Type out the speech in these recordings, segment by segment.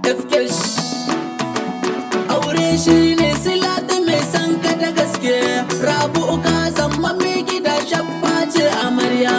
FKsh aure shi ne sila ta mai san ka da gaske. Rabu'u ka zama mai gida shabba ce amarya.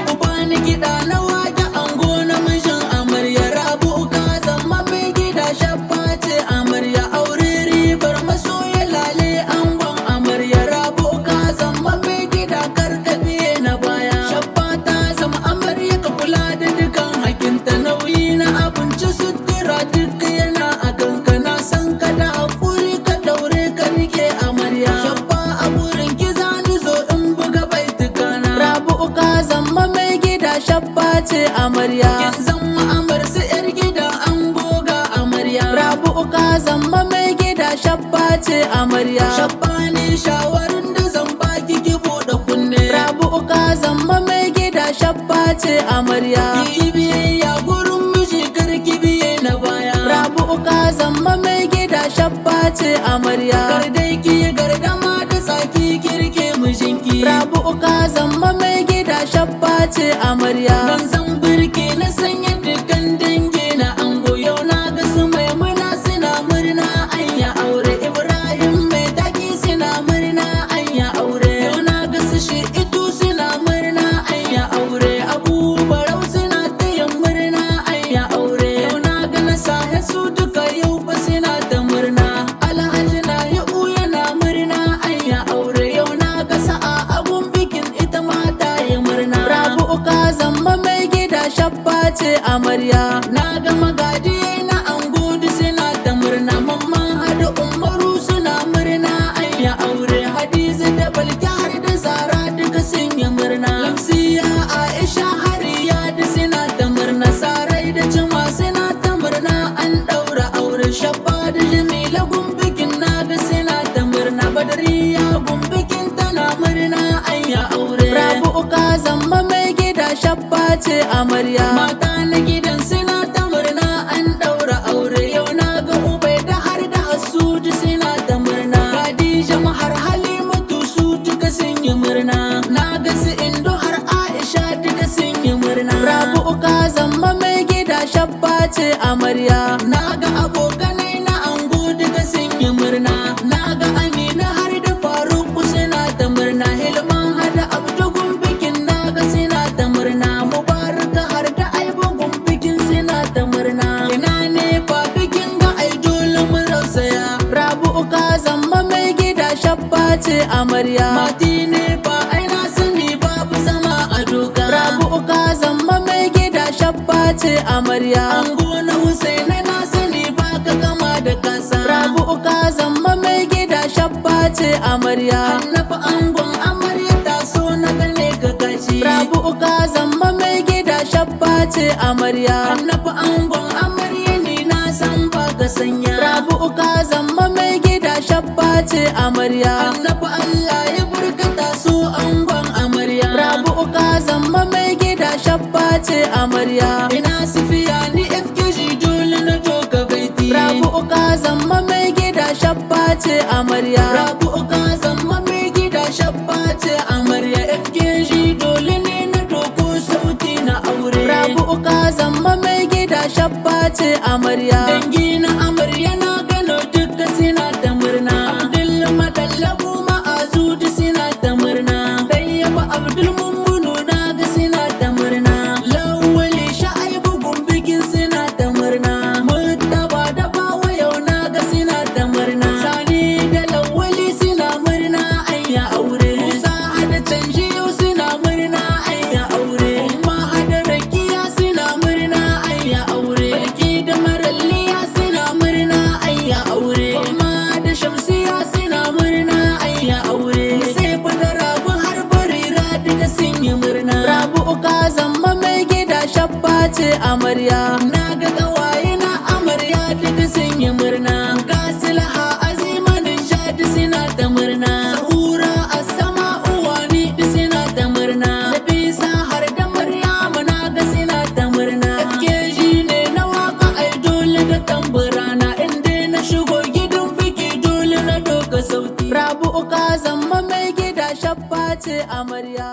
Ku bani kiɗa na waje ango na mijin amarya. Rabu'u ka zama mai gida shabba ce amarya. Aure ribar masoya lale angon amarya. Rabu'u ka zama mai gida karkaɗe na baya. Shabba ta zama amarya ka kula da dukan hakinta. Nauyi na abinci sutura duk yana a kanka. Na san ka da hakuri ka daure ka rike amarya. Shabba a burin ki zani zo in buga baitukana. Rabu'u ka zama mai gida shabba ce amarya. Kin zama amarsu yar gida an goga amarya. Rabu'u ka zama mai gida shabba ce amarya. Shabba ne shawarin da zan baki ki buɗe kunne. Rabu'u ka zama mai gida shabba ce amarya. Ki biyayya gurin miji kar ki biye na baya. Rabu'u ka zama mai gida shabba ce amarya. Kar dai ki gardama da tsaki kirke mijinki. Rabu'u ka zama mai gida shabba ce amarya. Dan zan birke na sanya dukkan dangi na ango. Yau na ga su Maimuna suna murna anya aure. Ibrahim mai taki suna murna anya aure. Yau na ga su Shi'itu suna murna anya aure. Abu Barau suna taya murna anya aure. Yau na ga na Sahe su duka yau ba suna ta murna. Alhaji na Ya'u yana murna anya aure. Yau na ga Sa'a abun bikin ita ma ta yi murna. Rabu'u ka zama mai gida shabba ce amarya. Na ga Magadi na ango duk suna ta murna. Mamman Hada Umaru suna murna anya aure. Hadiza da Balki har da Zara duka sun yi murna. Lamsiya Aisha Hariya duk suna ta murna. Sarai da Juma suna ta murna an ɗaura aure. Shabba da Jamila gumbikin na ga suna ta murna. Badariya gumbikin tana murna anya aure. Rabu'u ka zama mai gida shabba ce amarya. Mata na gidan suna ta murna an ɗaura aure. Yau na ga Ubaida har da Hasudu suna ta murna. Khadija har Halimatu su duka sun yi murna. Na ga su Indo har Aisha duka sun yi murna. Rabu'u ka zama mai gida shabba ce amarya. Na ga abokanai na ango duka sun yi murna. Na ga Amina har da Faruku suna ta murna. Hilman hada Abdu gumbikin na ga suna ta murna. Mubaraka har da Aibu gumbikin suna ta murna. Ina ne fa bikin ga ai dole mu rausaya. Rabu'u ka zama mai gida shabba ce amarya. Mati ne fa ai na sani babu zama a doka. Rabu'u ka zama mai gida shabba ce amarya. Ango na Husaina na sani ba ka gama da kasa. Rabu'u ka zama mai gida shabba ce amarya. Annabi angon amarya ta so na gane ka kashi. Rabu'u ka zama mai gida shabba ce amarya. Annabi angon amarya ni na san ba ka sanya. Rabu'u ka zama mai gida shabba ce amarya. Annabi Allah ya burkata su angon amarya. Rabu'u ka zama mai gida shabba ce amarya. Ina Sufiya ni FKsh dole na doka baiti. Rabu'u ka zama mai gida shabba ce amarya. Rabu'u ka zama mai gida shabba ce amarya. FKsh dole ne na doko sauti na aure. Rabu'u ka zama mai gida shabba ce amarya. Dangi na amarya na gano duka suna ta murna. Abdul Madallabu Ma'azu duk suna ta murna. Dayyaba Abdul Mummunu na ga suna ta murna. Lawali Sha'aibu gumbikin suna ta murna. Mutaba da Bawa yau na ga suna ta murna. Sani da Lawali suna murna anya aure. Musa hada Canji yau suna murna anya aure. Umma hada Rakiya suna murna anya aure. Balki da Maralliya suna murna anya aure. Umma da Shamsiya suna murna anya aure. Sai da Rabu har Barira duka sun yi murna. Rabu'u ka zama mai gida shabba ce amarya. Na ga ƙawaye na amarya duka sun yi murna. Ga Silha Azimanin Shadi suna ta murna. Sahura Asama Uwani duk suna ta murna. Nafisa har da Maryama na ga suna ta murna. FKsh ne na waka ai dole da tamburana. Inda na shigo gidan biki dole na doka sauti. Rabu'u ka zama mai gida shabba ce amarya.